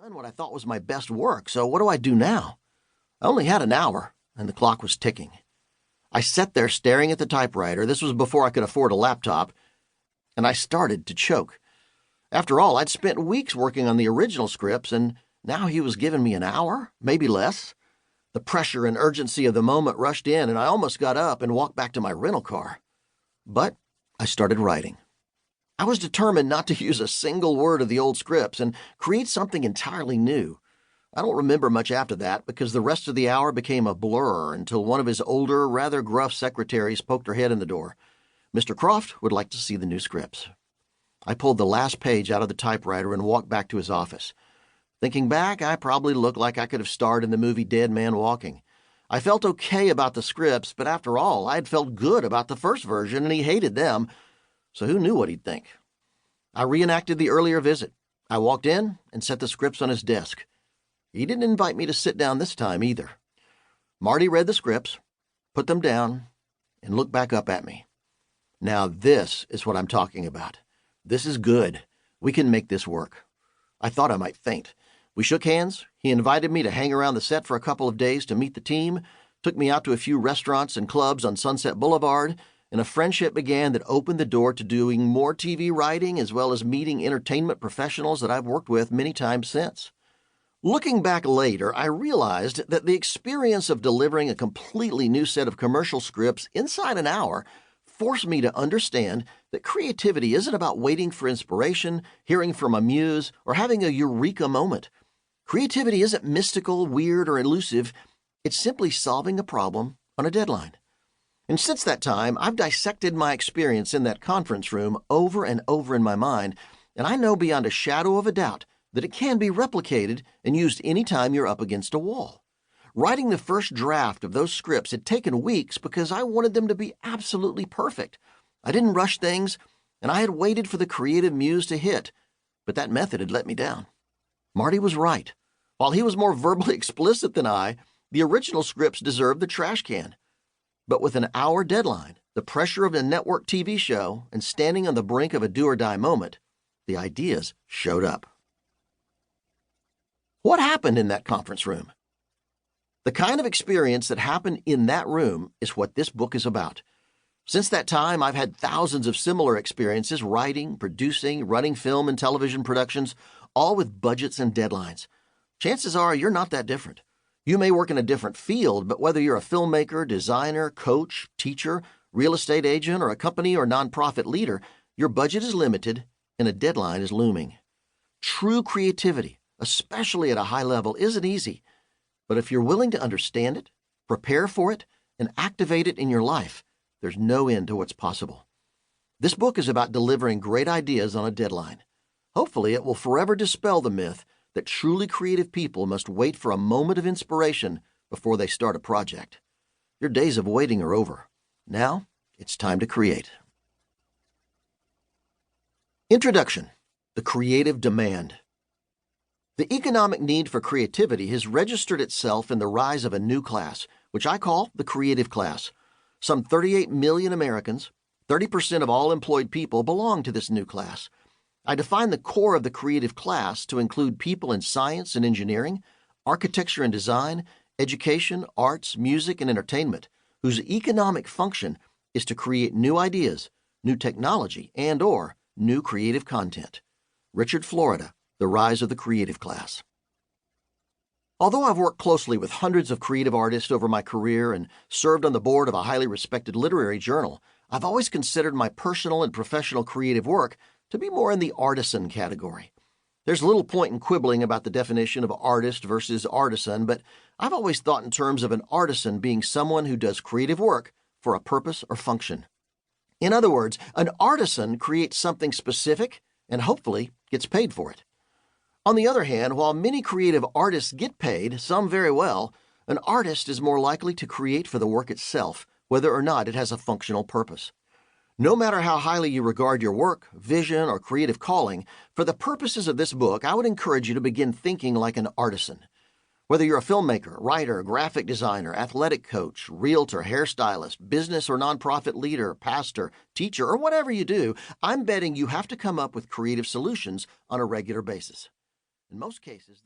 done what I thought was my best work, so what do I do now? I only had an hour, and the clock was ticking. I sat there staring at the typewriter. This was before I could afford a laptop, and I started to choke. After all, I'd spent weeks working on the original scripts, and now he was giving me an hour, maybe less. The pressure and urgency of the moment rushed in, and I almost got up and walked back to my rental car. But I started writing. I was determined not to use a single word of the old scripts and create something entirely new. I don't remember much after that because the rest of the hour became a blur until one of his older, rather gruff secretaries poked her head in the door. Mr. Croft would like to see the new scripts. I pulled the last page out of the typewriter and walked back to his office. Thinking back, I probably looked like I could have starred in the movie Dead Man Walking. I felt okay about the scripts, but after all, I had felt good about the first version and he hated them, so who knew what he'd think? I reenacted the earlier visit. I walked in and set the scripts on his desk. He didn't invite me to sit down this time either. Marty read the scripts, put them down, and looked back up at me. Now this is what I'm talking about. This is good. We can make this work. I thought I might faint. We shook hands. He invited me to hang around the set for a couple of days to meet the team, took me out to a few restaurants and clubs on Sunset Boulevard, and a friendship began that opened the door to doing more TV writing as well as meeting entertainment professionals that I've worked with many times since. Looking back later, I realized that the experience of delivering a completely new set of commercial scripts inside an hour forced me to understand that creativity isn't about waiting for inspiration, hearing from a muse, or having a eureka moment. Creativity isn't mystical, weird, or elusive. It's simply solving a problem on a deadline. And since that time, I've dissected my experience in that conference room over and over in my mind, and I know beyond a shadow of a doubt that it can be replicated and used anytime you're up against a wall. Writing the first draft of those scripts had taken weeks because I wanted them to be absolutely perfect. I didn't rush things, and I had waited for the creative muse to hit, but that method had let me down. Marty was right. While he was more verbally explicit than I, the original scripts deserved the trash can. But with an hour deadline, the pressure of a network TV show, and standing on the brink of a do-or-die moment, the ideas showed up. What happened in that conference room? The kind of experience that happened in that room is what this book is about. Since that time, I've had thousands of similar experiences writing, producing, running film and television productions, all with budgets and deadlines. Chances are you're not that different. You may work in a different field, but whether you're a filmmaker, designer, coach, teacher, real estate agent, or a company or nonprofit leader, your budget is limited and a deadline is looming. True creativity, especially at a high level, isn't easy. But if you're willing to understand it, prepare for it, and activate it in your life, there's no end to what's possible. This book is about delivering great ideas on a deadline. Hopefully, it will forever dispel the myth that truly creative people must wait for a moment of inspiration before they start a project. Your days of waiting are over. Now, it's time to create. Introduction: The Creative Demand. The economic need for creativity has registered itself in the rise of a new class, which I call the creative class. Some 38 million Americans, 30% of all employed people, belong to this new class. I define the core of the creative class to include people in science and engineering, architecture and design, education, arts, music, and entertainment, whose economic function is to create new ideas, new technology, and/or new creative content. Richard Florida, The Rise of the Creative Class. Although I've worked closely with hundreds of creative artists over my career and served on the board of a highly respected literary journal, I've always considered my personal and professional creative work to be more in the artisan category. There's little point in quibbling about the definition of artist versus artisan, but I've always thought in terms of an artisan being someone who does creative work for a purpose or function. In other words, an artisan creates something specific and hopefully gets paid for it. On the other hand, while many creative artists get paid, some very well, an artist is more likely to create for the work itself, whether or not it has a functional purpose. No matter how highly you regard your work, vision, or creative calling, for the purposes of this book, I would encourage you to begin thinking like an artisan. Whether you're a filmmaker, writer, graphic designer, athletic coach, realtor, hairstylist, business or nonprofit leader, pastor, teacher, or whatever you do, I'm betting you have to come up with creative solutions on a regular basis. In most cases, those